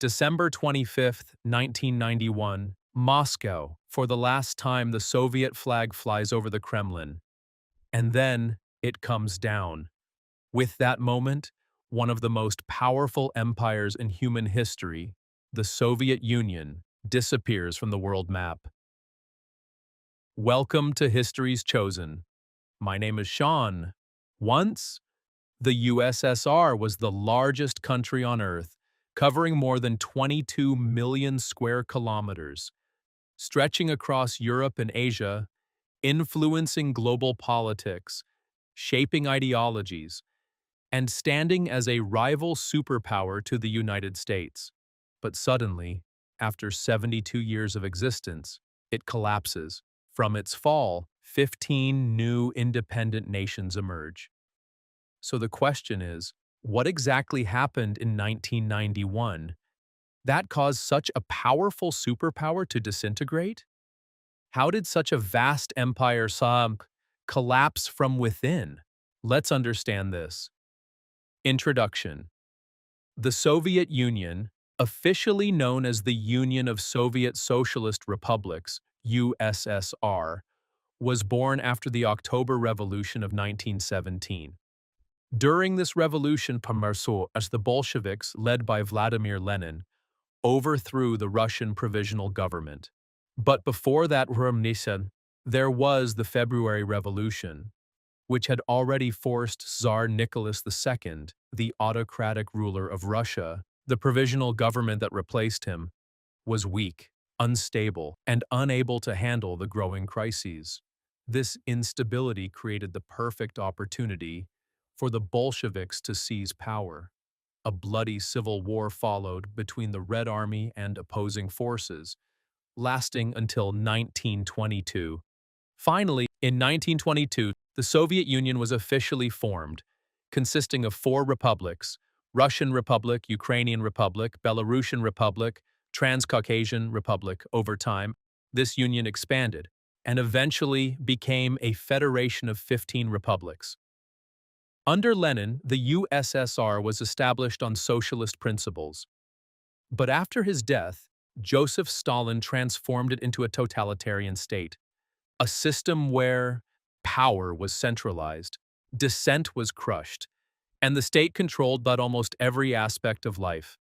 December 25th, 1991, Moscow. For the last time, the Soviet flag flies over the Kremlin. And then it comes down. With that moment, one of the most powerful empires in human history, the Soviet Union, disappears from the world map. Welcome to History's Chosen. My name is Sean. Once, the USSR was the largest country on Earth, covering more than 22 million square kilometers, stretching across Europe and Asia, influencing global politics, shaping ideologies, and standing as a rival superpower to the United States. But suddenly, after 72 years of existence, it collapses. From its fall, 15 new independent nations emerge. So the question is, what exactly happened in 1991 that caused such a powerful superpower to disintegrate? How did such a vast empire collapse from within? Let's understand this. Introduction. The Soviet Union, officially known as the Union of Soviet Socialist Republics, USSR, was born after the October Revolution of 1917. During this revolution, as the Bolsheviks, led by Vladimir Lenin, overthrew the Russian Provisional Government. But before that, there was the February Revolution, which had already forced Tsar Nicholas II, the autocratic ruler of Russia. The provisional government that replaced him was weak, unstable, and unable to handle the growing crises. This instability created the perfect opportunity for the Bolsheviks to seize power. A bloody civil war followed between the Red Army and opposing forces, lasting until 1922. Finally, in 1922, the Soviet Union was officially formed, consisting of 4 republics: Russian Republic, Ukrainian Republic, Belarusian Republic, Transcaucasian Republic. Over time, this union expanded and eventually became a federation of 15 republics. Under Lenin, the USSR was established on socialist principles. But after his death, Joseph Stalin transformed it into a totalitarian state, a system where power was centralized, dissent was crushed, and the state controlled but almost every aspect of life.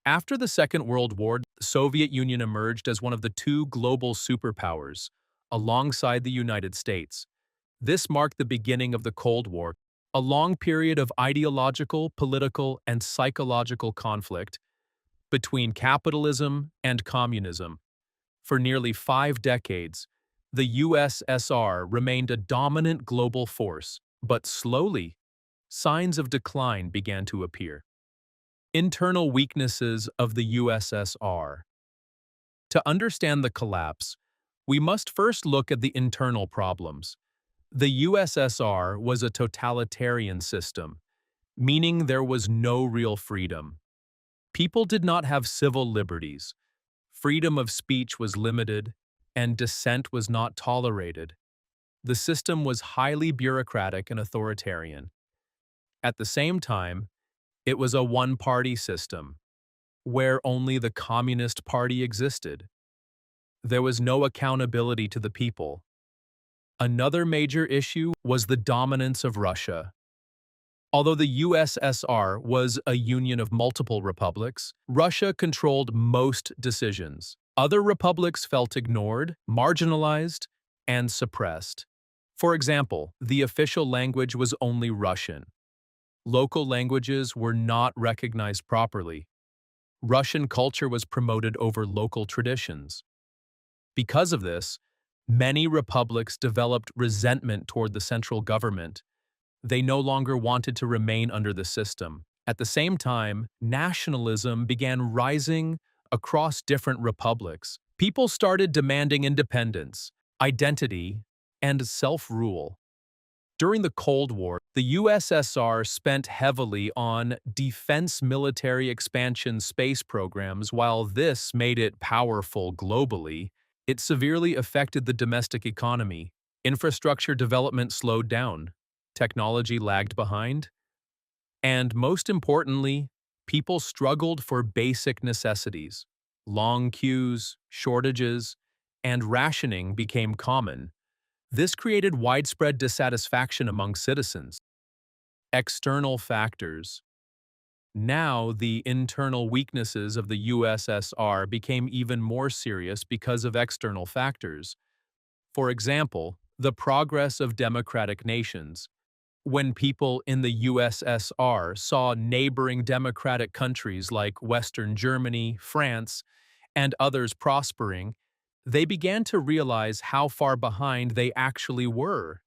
After the Second World War, the Soviet Union emerged as one of the 2 global superpowers, alongside the United States. This marked the beginning of the Cold War, a long period of ideological, political, and psychological conflict between capitalism and communism. For nearly 5 decades, the USSR remained a dominant global force, but slowly, signs of decline began to appear. Internal weaknesses of the USSR. To understand the collapse, we must first look at the internal problems. The USSR was a totalitarian system, meaning there was no real freedom. People did not have civil liberties. Freedom of speech was limited, and dissent was not tolerated. The system was highly bureaucratic and authoritarian. At the same time, it was a one-party system, where only the Communist Party existed. There was no accountability to the people. Another major issue was the dominance of Russia. Although the USSR was a union of multiple republics, Russia controlled most decisions. Other republics felt ignored, marginalized, and suppressed. For example, the official language was only Russian. Local languages were not recognized properly. Russian culture was promoted over local traditions. Because of this, many republics developed resentment toward the central government. They no longer wanted to remain under the system. At the same time, nationalism began rising across different republics. People started demanding independence, identity, and self-rule. During the Cold War, the USSR spent heavily on defense military expansion space programs. While this made it powerful globally, it severely affected the domestic economy. Infrastructure development slowed down, technology lagged behind, and most importantly, People struggled for basic necessities. Long queues, shortages, and rationing became common. This created widespread dissatisfaction among citizens. External factors. Now, the internal weaknesses of the USSR became even more serious because of external factors. For example, the progress of democratic nations. When people in the USSR saw neighboring democratic countries like Western Germany, France, and others prospering, they began to realize how far behind they actually were.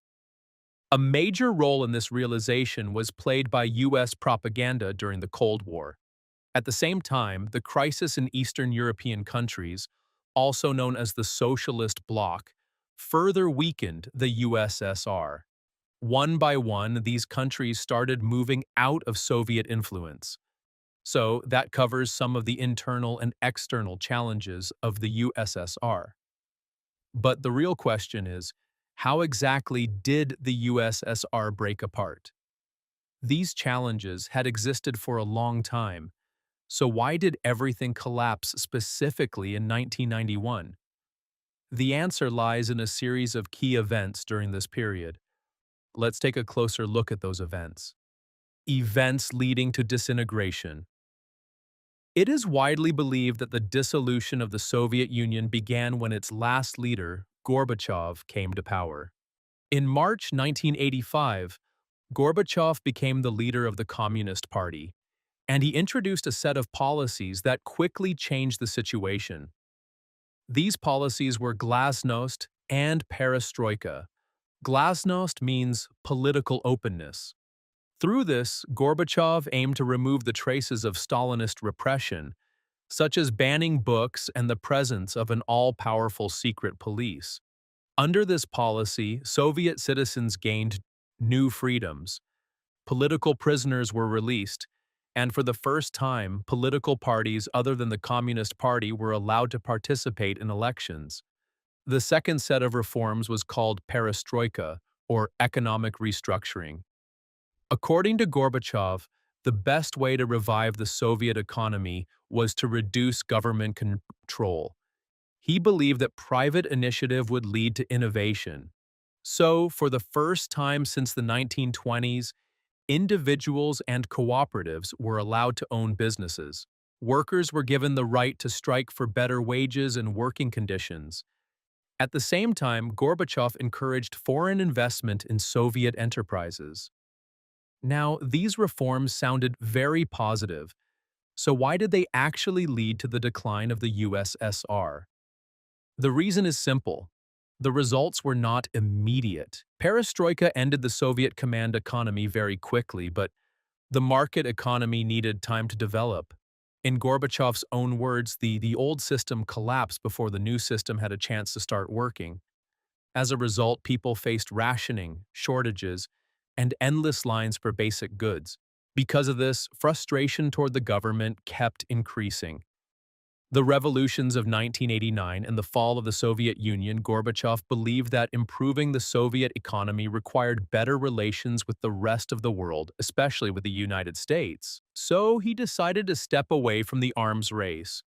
A major role in this realization was played by U.S. propaganda during the Cold War. At the same time, the crisis in Eastern European countries, also known as the Socialist Bloc, further weakened the USSR. One by one, these countries started moving out of Soviet influence. So that covers some of the internal and external challenges of the USSR. But the real question is, how exactly did the USSR break apart? These challenges had existed for a long time, so why did everything collapse specifically in 1991? The answer lies in a series of key events during this period. Let's take a closer look at those events. Events leading to disintegration. It is widely believed that the dissolution of the Soviet Union began when its last leader, Gorbachev, came to power. In March 1985, Gorbachev became the leader of the Communist Party, and he introduced a set of policies that quickly changed the situation. These policies were glasnost and perestroika. Glasnost means political openness. Through this, Gorbachev aimed to remove the traces of Stalinist repression, such as banning books and the presence of an all-powerful secret police. Under this policy, Soviet citizens gained new freedoms. Political prisoners were released, and for the first time, political parties other than the Communist Party were allowed to participate in elections. The second set of reforms was called perestroika, or economic restructuring. According to Gorbachev, the best way to revive the Soviet economy was to reduce government control. He believed that private initiative would lead to innovation. So, for the first time since the 1920s, individuals and cooperatives were allowed to own businesses. Workers were given the right to strike for better wages and working conditions. At the same time, Gorbachev encouraged foreign investment in Soviet enterprises. Now, these reforms sounded very positive, so why did they actually lead to the decline of the USSR? The reason is simple. The results were not immediate. Perestroika ended the Soviet command economy very quickly, but the market economy needed time to develop. In Gorbachev's own words, the old system collapsed before the new system had a chance to start working. As a result, people faced rationing, shortages, and endless lines for basic goods. Because of this, frustration toward the government kept increasing. The revolutions of 1989 and the fall of the Soviet Union, Gorbachev believed that improving the Soviet economy required better relations with the rest of the world, especially with the United States. So he decided to step away from the arms race.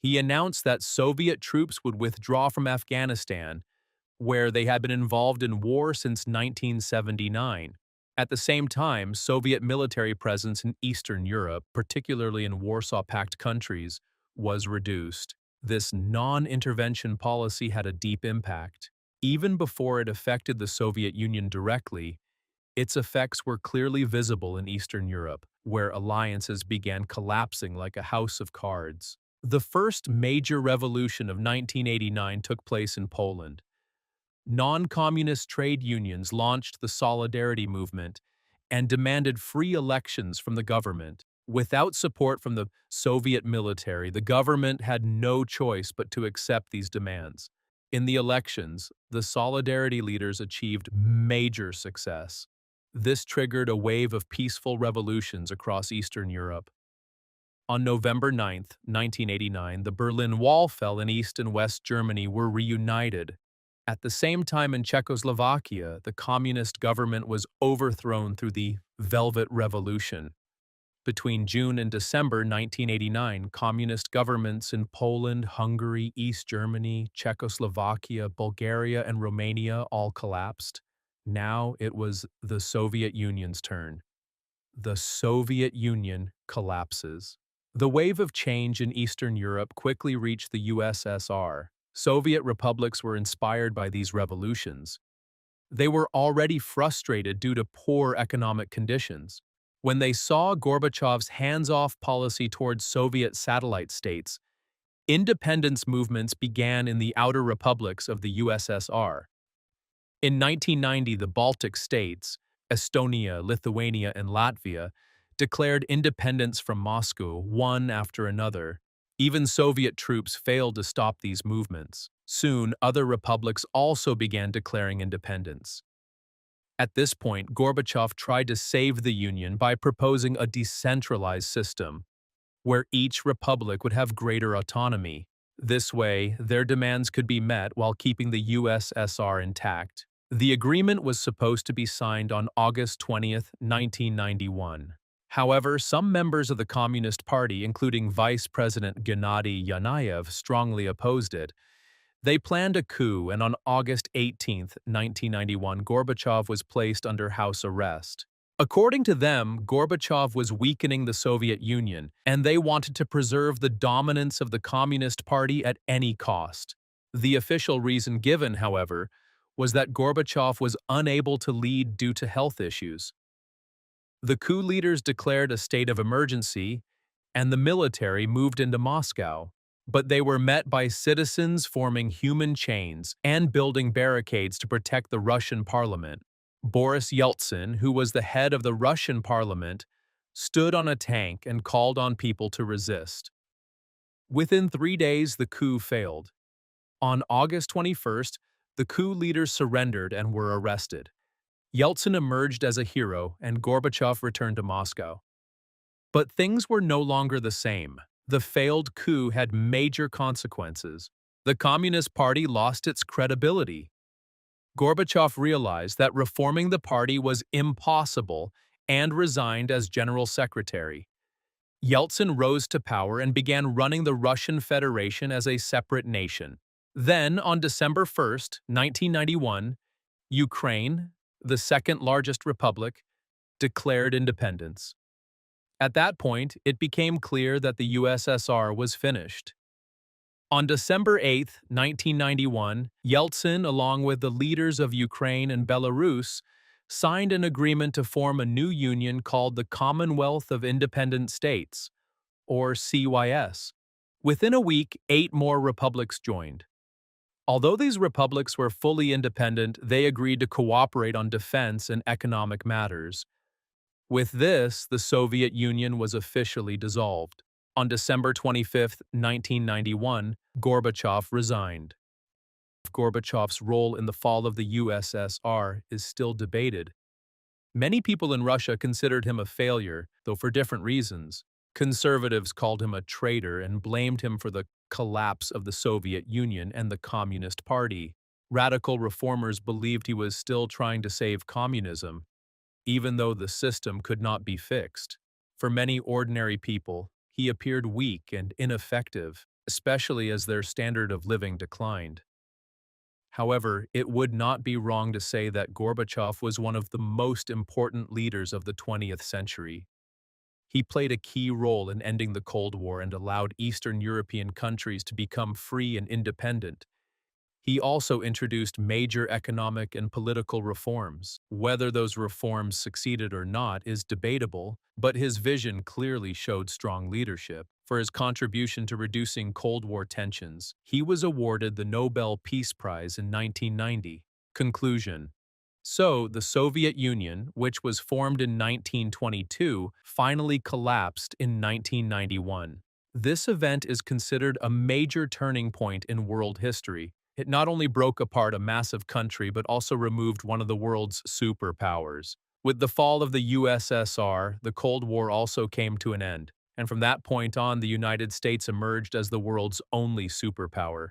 He announced that Soviet troops would withdraw from Afghanistan, where they had been involved in war since 1979. At the same time, Soviet military presence in Eastern Europe, particularly in Warsaw Pact countries, was reduced. This non-intervention policy had a deep impact. Even before it affected the Soviet Union directly, its effects were clearly visible in Eastern Europe, where alliances began collapsing like a house of cards. The first major revolution of 1989 took place in Poland. Non-communist trade unions launched the Solidarity movement and demanded free elections from the government. Without support from the Soviet military, the government had no choice but to accept these demands. In the elections, the Solidarity leaders achieved major success. This triggered a wave of peaceful revolutions across Eastern Europe. On November 9, 1989, the Berlin Wall fell and East and West Germany were reunited. At the same time in Czechoslovakia, the communist government was overthrown through the Velvet Revolution. Between June and December 1989, communist governments in Poland, Hungary, East Germany, Czechoslovakia, Bulgaria, and Romania all collapsed. Now it was the Soviet Union's turn. The Soviet Union collapses. The wave of change in Eastern Europe quickly reached the USSR. Soviet republics were inspired by these revolutions. They were already frustrated due to poor economic conditions. When they saw Gorbachev's hands-off policy towards Soviet satellite states, independence movements began in the outer republics of the USSR. In 1990, the Baltic states, Estonia, Lithuania, and Latvia, declared independence from Moscow one after another. Even Soviet troops failed to stop these movements. Soon, other republics also began declaring independence. At this point, Gorbachev tried to save the Union by proposing a decentralized system, where each republic would have greater autonomy. This way, their demands could be met while keeping the USSR intact. The agreement was supposed to be signed on August 20th, 1991. However, some members of the Communist Party, including Vice President Gennady Yanayev, strongly opposed it. They planned a coup, and on August 18, 1991, Gorbachev was placed under house arrest. According to them, Gorbachev was weakening the Soviet Union, and they wanted to preserve the dominance of the Communist Party at any cost. The official reason given, however, was that Gorbachev was unable to lead due to health issues. The coup leaders declared a state of emergency, and the military moved into Moscow. But they were met by citizens forming human chains and building barricades to protect the Russian parliament. Boris Yeltsin, who was the head of the Russian parliament, stood on a tank and called on people to resist. Within 3 days, the coup failed. On August 21st, the coup leaders surrendered and were arrested. Yeltsin emerged as a hero, and Gorbachev returned to Moscow. But things were no longer the same. The failed coup had major consequences. The Communist Party lost its credibility. Gorbachev realized that reforming the party was impossible and resigned as general secretary. Yeltsin rose to power and began running the Russian Federation as a separate nation. Then, on December 1st, 1991, Ukraine, the second largest republic, declared independence. At that point, it became clear that the USSR was finished. On December 8, 1991, Yeltsin, along with the leaders of Ukraine and Belarus, signed an agreement to form a new union called the Commonwealth of Independent States, or CYS. Within a week, 8 more republics joined. Although these republics were fully independent, they agreed to cooperate on defense and economic matters. With this, the Soviet Union was officially dissolved. On December 25, 1991, Gorbachev resigned. Gorbachev's role in the fall of the USSR is still debated. Many people in Russia considered him a failure, though for different reasons. Conservatives called him a traitor and blamed him for the collapse of the Soviet Union and the Communist Party. Radical reformers believed he was still trying to save communism, even though the system could not be fixed. For many ordinary people, he appeared weak and ineffective, especially as their standard of living declined. However, it would not be wrong to say that Gorbachev was one of the most important leaders of the 20th century. He played a key role in ending the Cold War and allowed Eastern European countries to become free and independent. He also introduced major economic and political reforms. Whether those reforms succeeded or not is debatable, but his vision clearly showed strong leadership. For his contribution to reducing Cold War tensions, he was awarded the Nobel Peace Prize in 1990. Conclusion. So, the Soviet Union, which was formed in 1922, finally collapsed in 1991. This event is considered a major turning point in world history. It not only broke apart a massive country but also removed one of the world's superpowers. With the fall of the USSR, the Cold War also came to an end, and from that point on, the United States emerged as the world's only superpower.